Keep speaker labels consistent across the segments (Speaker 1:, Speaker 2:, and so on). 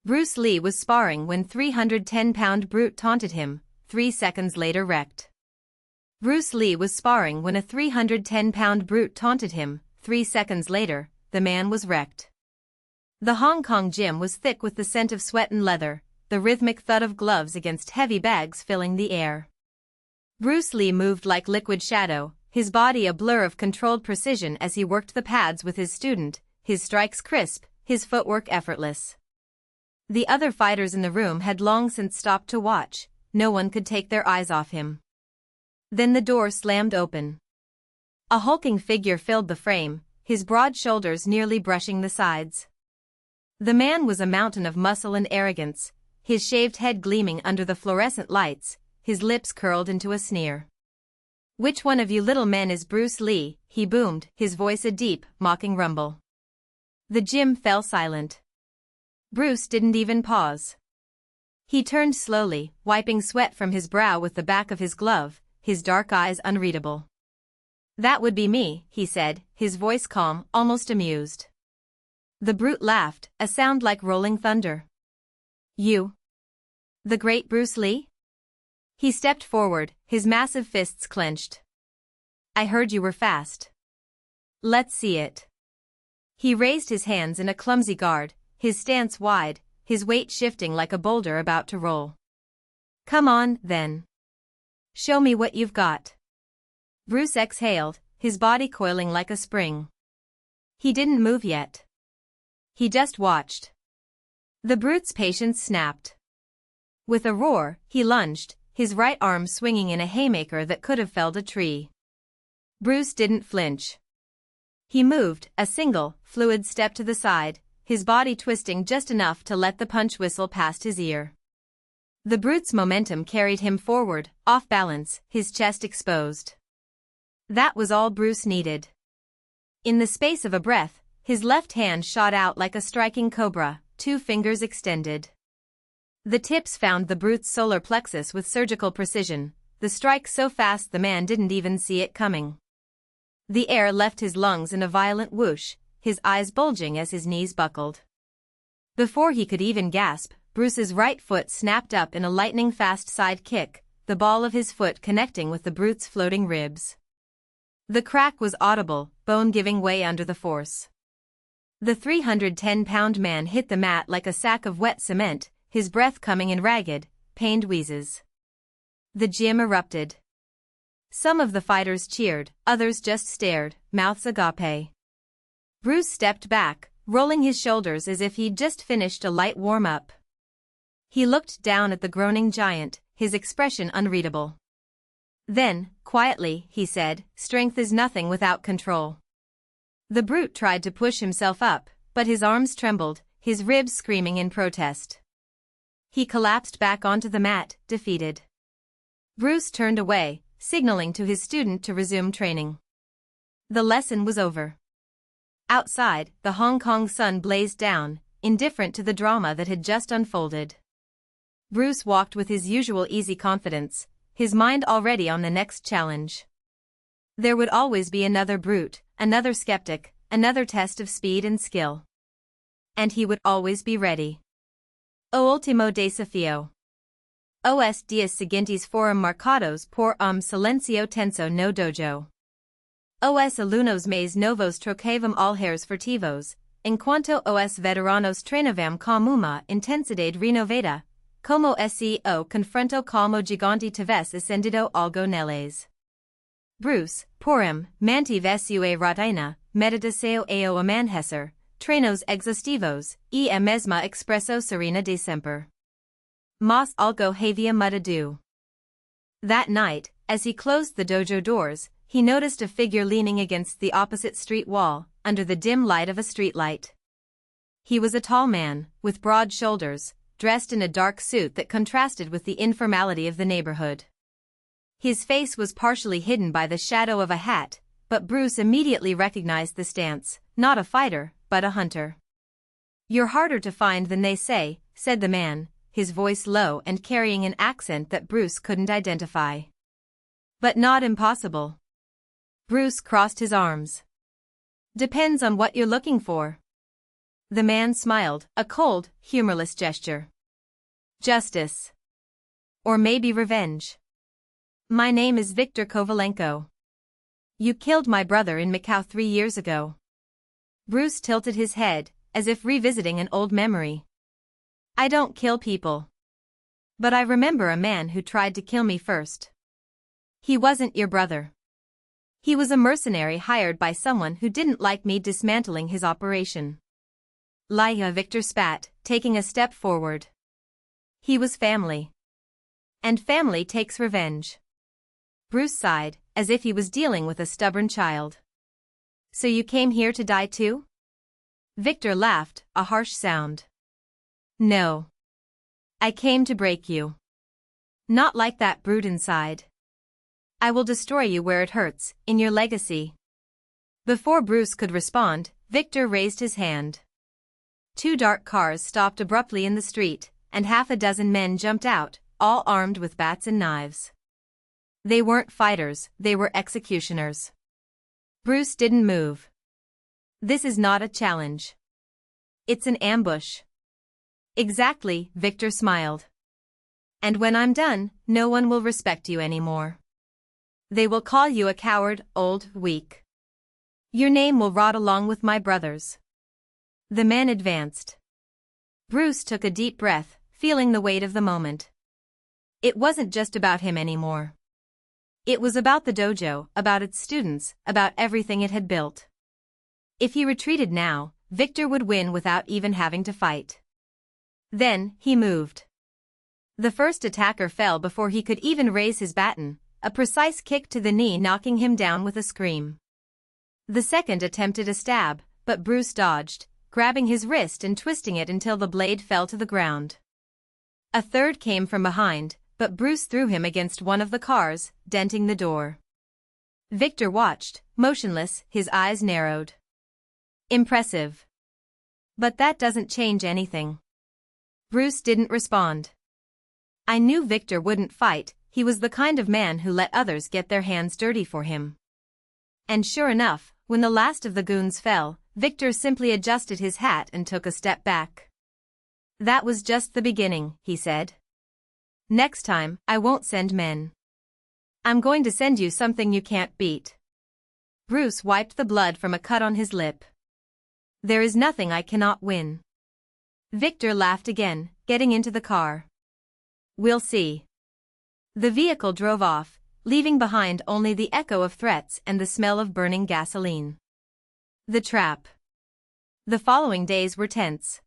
Speaker 1: Bruce Lee was sparring when 310-pound brute taunted him, 3 seconds later wrecked. Bruce Lee was sparring when a 310-pound brute taunted him, 3 seconds later, the man was wrecked. The Hong Kong gym was thick with the scent of sweat and leather, the rhythmic thud of gloves against heavy bags filling the air. Bruce Lee moved like liquid shadow, his body a blur of controlled precision as he worked the pads with his student, his strikes crisp, his footwork effortless. The other fighters in the room had long since stopped to watch, no one could take their eyes off him. Then the door slammed open. A hulking figure filled the frame, his broad shoulders nearly brushing the sides. The man was a mountain of muscle and arrogance, his shaved head gleaming under the fluorescent lights, his lips curled into a sneer. "Which one of you little men is Bruce Lee?" he boomed, his voice a deep, mocking rumble. The gym fell silent. Bruce didn't even pause. He turned slowly, wiping sweat from his brow with the back of his glove, his dark eyes unreadable. "That would be me," he said, his voice calm, almost amused. The brute laughed, a sound like rolling thunder. "You? The great Bruce Lee?" He stepped forward, his massive fists clenched. "I heard you were fast. Let's see it." He raised his hands in a clumsy guard, his stance wide, his weight shifting like a boulder about to roll. "Come on, then. Show me what you've got." Bruce exhaled, his body coiling like a spring. He didn't move yet. He just watched. The brute's patience snapped. With a roar, he lunged, his right arm swinging in a haymaker that could have felled a tree. Bruce didn't flinch. He moved, a single, fluid step to the side, his body twisting just enough to let the punch whistle past his ear. The brute's momentum carried him forward, off balance, his chest exposed. That was all Bruce needed. In the space of a breath, his left hand shot out like a striking cobra, 2 fingers extended. The tips found the brute's solar plexus with surgical precision, the strike so fast the man didn't even see it coming. The air left his lungs in a violent whoosh, his eyes bulging as his knees buckled. Before he could even gasp, Bruce's right foot snapped up in a lightning-fast side kick, the ball of his foot connecting with the brute's floating ribs. The crack was audible, bone giving way under the force. The 310-pound man hit the mat like a sack of wet cement, his breath coming in ragged, pained wheezes. The gym erupted. Some of the fighters cheered, others just stared, mouths agape. Bruce stepped back, rolling his shoulders as if he'd just finished a light warm-up. He looked down at the groaning giant, his expression unreadable. Then, quietly, he said, "Strength is nothing without control." The brute tried to push himself up, but his arms trembled, his ribs screaming in protest. He collapsed back onto the mat, defeated. Bruce turned away, signaling to his student to resume training. The lesson was over. Outside, the Hong Kong sun blazed down, indifferent to the drama that had just unfolded. Bruce walked with his usual easy confidence, his mind already on the next challenge. There would always be another brute, another skeptic, another test of speed and skill. And he would always be ready. O último desafío. Os dias seguintes foram marcados por silencio tenso no dojo. Os alunos mais novos trocavam olhares furtivos, enquanto os veteranos treinavam com uma intensidade renovada, como se o confronto calmo gigante tivesse acendido algo neles. Bruce, porém, mantive sua rotina, meditação e o amanhecer, treinos exhaustivos, e a mesma expressão serena de sempre. Mas algo havia mudado. That night, as he closed the dojo doors, he noticed a figure leaning against the opposite street wall, under the dim light of a streetlight. He was a tall man, with broad shoulders, dressed in a dark suit that contrasted with the informality of the neighborhood. His face was partially hidden by the shadow of a hat, but Bruce immediately recognized the stance, not a fighter, but a hunter. "You're harder to find than they say," said the man, his voice low and carrying an accent that Bruce couldn't identify. "But not impossible." Bruce crossed his arms. "Depends on what you're looking for." The man smiled, a cold, humorless gesture. Justice. Or maybe revenge. My name is Viktor Kovalenko. You killed my brother in Moscow 3 years ago. Bruce tilted his head, as if revisiting an old memory. I don't kill people. But I remember a man who tried to kill me first. He wasn't your brother. He was a mercenary hired by someone who didn't like me dismantling his operation. Lya, Viktor spat, taking a step forward. He was family. And family takes revenge. Bruce sighed, as if he was dealing with a stubborn child. So you came here to die too? Viktor laughed, a harsh sound. No. I came to break you. Not like that brute inside. I will destroy you where it hurts, in your legacy. Before Bruce could respond, Viktor raised his hand. 2 dark cars stopped abruptly in the street, and half a dozen men jumped out, all armed with bats and knives. They weren't fighters, they were executioners. Bruce didn't move. This is not a challenge. It's an ambush. Exactly, Viktor smiled. And when I'm done, no one will respect you anymore. They will call you a coward, old, weak. Your name will rot along with my brother's. The man advanced. Bruce took a deep breath, feeling the weight of the moment. It wasn't just about him anymore. It was about the dojo, about its students, about everything it had built. If he retreated now, Viktor would win without even having to fight. Then, he moved. The first attacker fell before he could even raise his baton, a precise kick to the knee knocking him down with a scream. The second attempted a stab, but Bruce dodged, grabbing his wrist and twisting it until the blade fell to the ground. A third came from behind, but Bruce threw him against one of the cars, denting the door. Viktor watched, motionless, his eyes narrowed. Impressive. But that doesn't change anything. Bruce didn't respond. I knew Viktor wouldn't fight, he was the kind of man who let others get their hands dirty for him. And sure enough, when the last of the goons fell, Viktor simply adjusted his hat and took a step back. That was just the beginning, he said. Next time, I won't send men. I'm going to send you something you can't beat. Bruce wiped the blood from a cut on his lip. There is nothing I cannot win. Viktor laughed again, getting into the car. We'll see. The vehicle drove off, leaving behind only the echo of threats and the smell of burning gasoline. The trap. The following days were tense.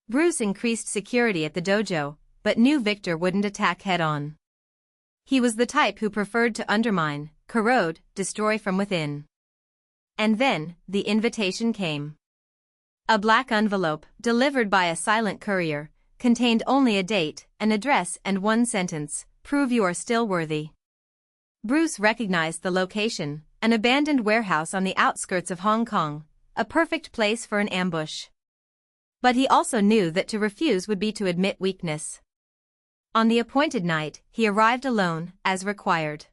Speaker 1: Bruce increased security at the dojo, but knew Viktor wouldn't attack head-on. He was the type who preferred to undermine, corrode, destroy from within. And then, the invitation came. A black envelope, delivered by a silent courier, contained only a date, an address and one sentence, "Prove you are still worthy." Bruce recognized the location, an abandoned warehouse on the outskirts of Hong Kong, a perfect place for an ambush. But he also knew that to refuse would be to admit weakness. On the appointed night, he arrived alone, as required.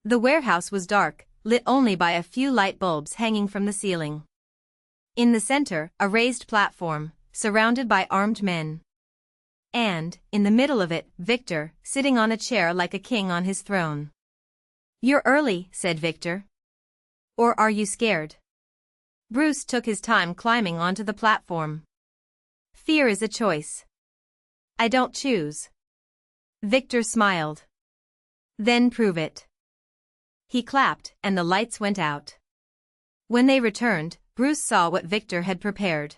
Speaker 1: The warehouse was dark, lit only by a few light bulbs hanging from the ceiling. In the center, a raised platform, surrounded by armed men. And, in the middle of it, Viktor, sitting on a chair like a king on his throne. "You're early," said Viktor. "Or are you scared?" Bruce took his time climbing onto the platform. "Fear is a choice. I don't choose." Viktor smiled. "Then prove it." He clapped, and the lights went out. When they returned, Bruce saw what Viktor had prepared.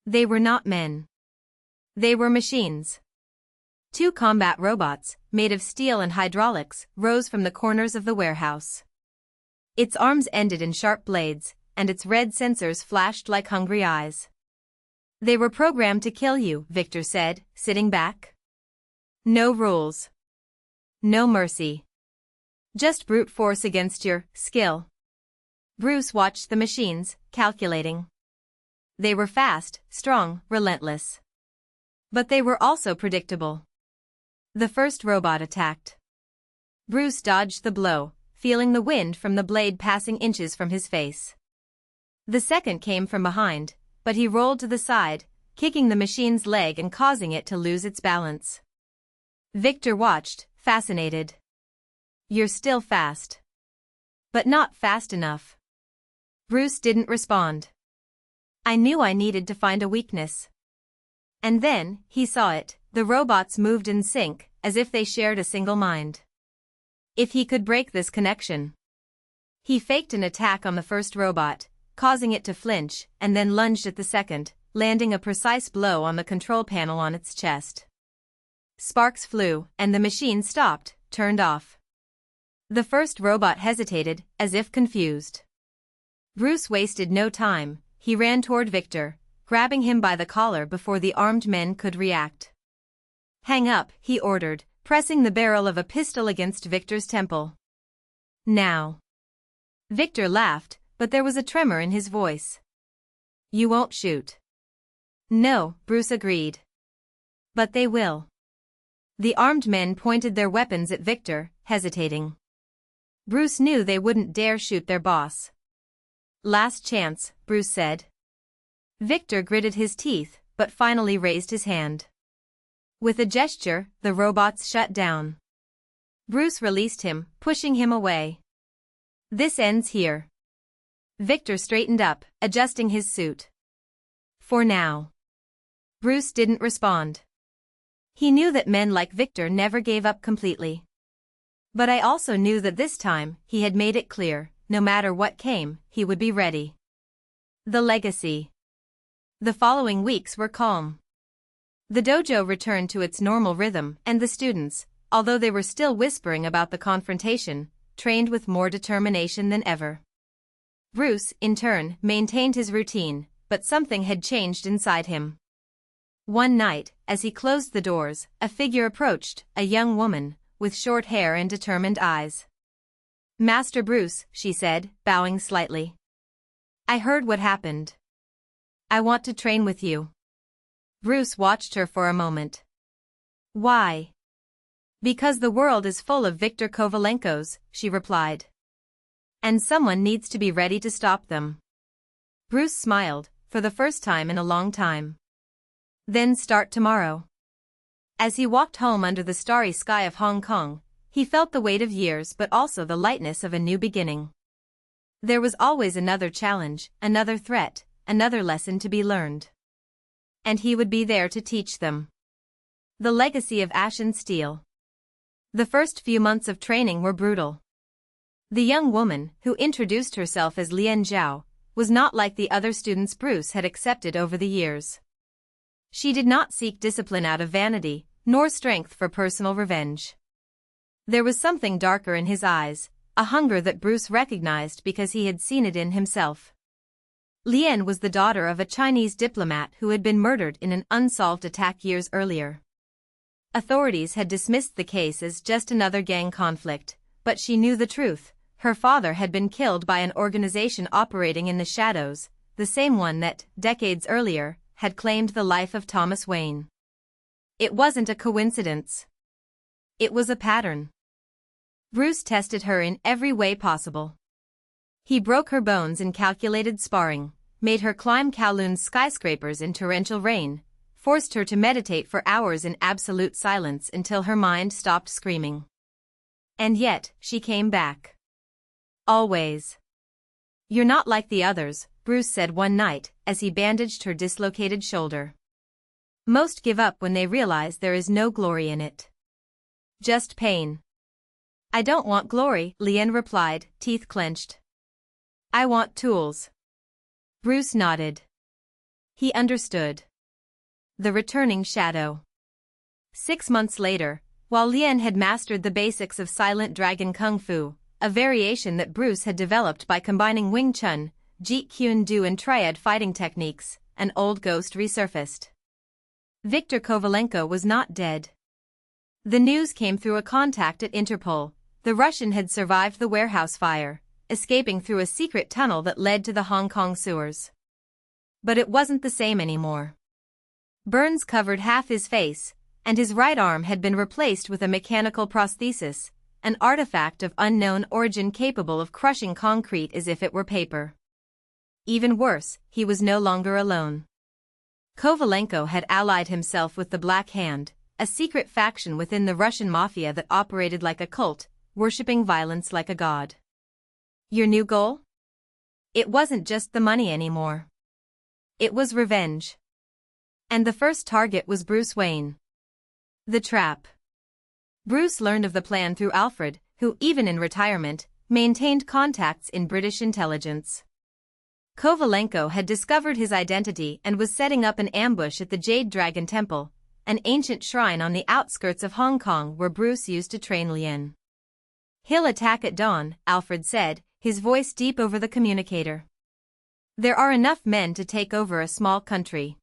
Speaker 1: They were not men. They were machines. 2 combat robots, made of steel and hydraulics, rose from the corners of the warehouse. Its arms ended in sharp blades, and its red sensors flashed like hungry eyes. "They were programmed to kill you," Viktor said, sitting back. "No rules. No mercy. Just brute force against your skill." Bruce watched the machines, calculating. They were fast, strong, relentless. But they were also predictable. The first robot attacked. Bruce dodged the blow, feeling the wind from the blade passing inches from his face. The second came from behind, but he rolled to the side, kicking the machine's leg and causing it to lose its balance. Victor watched, fascinated. "You're still fast. But not fast enough." Bruce didn't respond. "I knew I needed to find a weakness." And then, he saw it, the robots moved in sync, as if they shared a single mind. If he could break this connection. He faked an attack on the first robot, causing it to flinch, and then lunged at the second, landing a precise blow on the control panel on its chest. Sparks flew, and the machine stopped, turned off. The first robot hesitated, as if confused. Bruce wasted no time, he ran toward Victor, grabbing him by the collar before the armed men could react. "Hang up," he ordered, pressing the barrel of a pistol against Victor's temple. "Now." Victor laughed, but there was a tremor in his voice. "You won't shoot." "No," Bruce agreed. "But they will." The armed men pointed their weapons at Victor, hesitating. Bruce knew they wouldn't dare shoot their boss. "Last chance," Bruce said. Victor gritted his teeth, but finally raised his hand. With a gesture, the robots shut down. Bruce released him, pushing him away. "This ends here." Victor straightened up, adjusting his suit. "For now." Bruce didn't respond. He knew that men like Victor never gave up completely. But I also knew that this time, he had made it clear, no matter what came, he would be ready. The legacy. The following weeks were calm. The dojo returned to its normal rhythm, and the students, although they were still whispering about the confrontation, trained with more determination than ever. Bruce, in turn, maintained his routine, but something had changed inside him. One night, as he closed the doors, a figure approached, a young woman, with short hair and determined eyes. "Master Bruce," she said, bowing slightly. "I heard what happened. I want to train with you." Bruce watched her for a moment. "Why?" "Because the world is full of Viktor Kovalenkos," she replied. "And someone needs to be ready to stop them." Bruce smiled, for the first time in a long time. "Then start tomorrow." As he walked home under the starry sky of Hong Kong, he felt the weight of years but also the lightness of a new beginning. There was always another challenge, another threat, another lesson to be learned. And he would be there to teach them. The legacy of Ashen Steel. The first few months of training were brutal. The young woman, who introduced herself as Lian Zhao, was not like the other students Bruce had accepted over the years. She did not seek discipline out of vanity, nor strength for personal revenge. There was something darker in his eyes, a hunger that Bruce recognized because he had seen it in himself. Lian was the daughter of a Chinese diplomat who had been murdered in an unsolved attack years earlier. Authorities had dismissed the case as just another gang conflict, but she knew the truth. Her father had been killed by an organization operating in the shadows, the same one that, decades earlier, had claimed the life of Thomas Wayne. It wasn't a coincidence. It was a pattern. Bruce tested her in every way possible. He broke her bones in calculated sparring, made her climb Kowloon's skyscrapers in torrential rain, forced her to meditate for hours in absolute silence until her mind stopped screaming. And yet, she came back. Always. "You're not like the others," Bruce said one night, as he bandaged her dislocated shoulder. "Most give up when they realize there is no glory in it. Just pain." "I don't want glory," Lian replied, teeth clenched. "I want tools." Bruce nodded. He understood. The returning shadow. 6 months later, while Lian had mastered the basics of Silent Dragon Kung Fu, a variation that Bruce had developed by combining Wing Chun, Jeet Kune Do and Triad fighting techniques, an old ghost resurfaced. Viktor Kovalenko was not dead. The news came through a contact at Interpol. The Russian had survived the warehouse fire, escaping through a secret tunnel that led to the Hong Kong sewers. But it wasn't the same anymore. Burns covered half his face, and his right arm had been replaced with a mechanical prosthesis, an artifact of unknown origin capable of crushing concrete as if it were paper. Even worse, he was no longer alone. Kovalenko had allied himself with the Black Hand, a secret faction within the Russian mafia that operated like a cult, worshipping violence like a god. Your new goal? It wasn't just the money anymore. It was revenge. And the first target was Bruce Wayne. The trap. Bruce learned of the plan through Alfred, who, even in retirement, maintained contacts in British intelligence. Kovalenko had discovered his identity and was setting up an ambush at the Jade Dragon Temple, an ancient shrine on the outskirts of Hong Kong where Bruce used to train Lien. He'll attack at dawn, Alfred said, his voice deep over the communicator. There are enough men to take over a small country.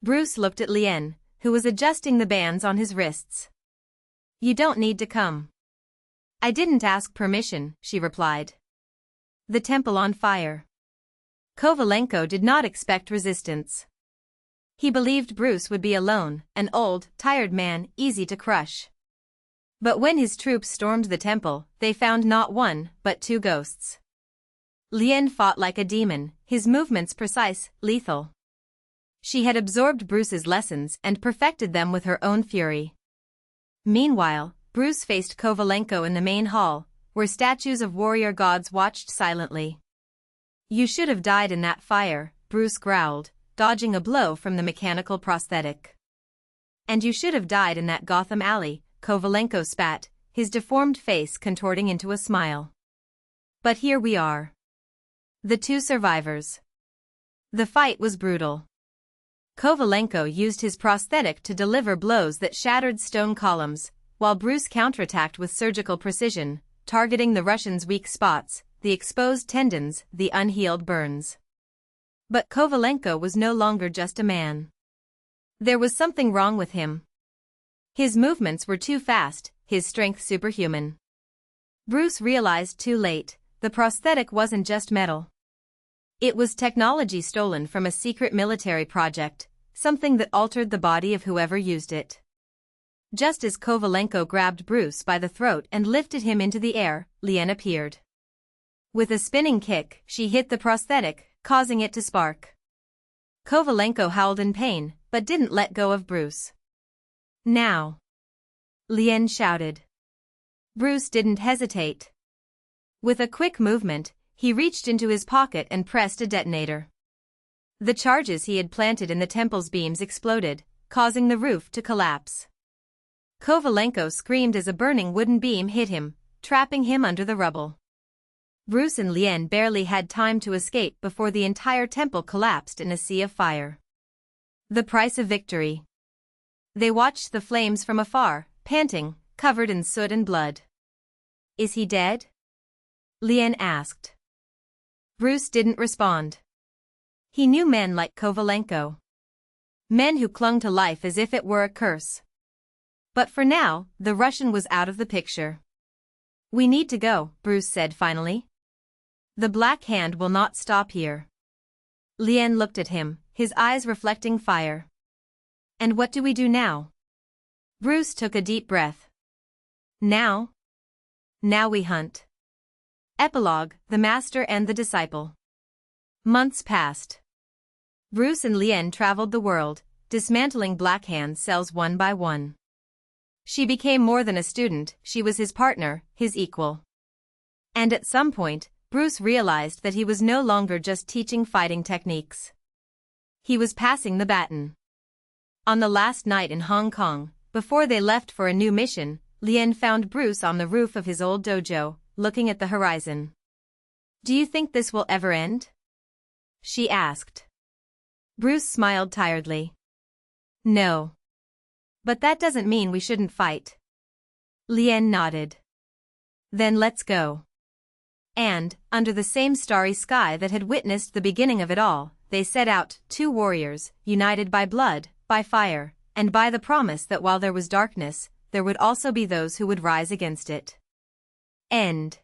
Speaker 1: Bruce looked at Lien, who was adjusting the bands on his wrists. You don't need to come. I didn't ask permission, she replied. The temple on fire. Kovalenko did not expect resistance. He believed Bruce would be alone, an old, tired man, easy to crush. But when his troops stormed the temple, they found not one, but two ghosts. Lien fought like a demon, his movements precise, lethal. She had absorbed Bruce's lessons and perfected them with her own fury. Meanwhile, Bruce faced Kovalenko in the main hall, where statues of warrior gods watched silently. You should have died in that fire, Bruce growled, dodging a blow from the mechanical prosthetic. And you should have died in that Gotham alley, Kovalenko spat, his deformed face contorting into a smile. But here we are. The two survivors. The fight was brutal. Kovalenko used his prosthetic to deliver blows that shattered stone columns, while Bruce counterattacked with surgical precision, targeting the Russians' weak spots, the exposed tendons, the unhealed burns. But Kovalenko was no longer just a man. There was something wrong with him. His movements were too fast, his strength superhuman. Bruce realized too late, the prosthetic wasn't just metal. It was technology stolen from a secret military project, something that altered the body of whoever used it. Just as Kovalenko grabbed Bruce by the throat and lifted him into the air, Lien appeared. With a spinning kick, she hit the prosthetic, causing it to spark. Kovalenko howled in pain, but didn't let go of Bruce. Now! Lien shouted. Bruce didn't hesitate. With a quick movement, he reached into his pocket and pressed a detonator. The charges he had planted in the temple's beams exploded, causing the roof to collapse. Kovalenko screamed as a burning wooden beam hit him, trapping him under the rubble. Bruce and Lien barely had time to escape before the entire temple collapsed in a sea of fire. The price of victory. They watched the flames from afar, panting, covered in soot and blood. Is he dead? Lien asked. Bruce didn't respond. He knew men like Kovalenko. Men who clung to life as if it were a curse. But for now, the Russian was out of the picture. We need to go, Bruce said finally. The Black Hand will not stop here. Lien looked at him, his eyes reflecting fire. And what do we do now? Bruce took a deep breath. Now? Now we hunt. Epilogue, The Master and the Disciple. Months passed. Bruce and Lien traveled the world, dismantling Black Hand cells one by one. She became more than a student, she was his partner, his equal. And at some point, Bruce realized that he was no longer just teaching fighting techniques. He was passing the baton. On the last night in Hong Kong, before they left for a new mission, Lien found Bruce on the roof of his old dojo, looking at the horizon. Do you think this will ever end? She asked. Bruce smiled tiredly. No. But that doesn't mean we shouldn't fight. Lien nodded. Then let's go. And, under the same starry sky that had witnessed the beginning of it all, they set out, two warriors, united by blood, by fire, and by the promise that while there was darkness, there would also be those who would rise against it. End.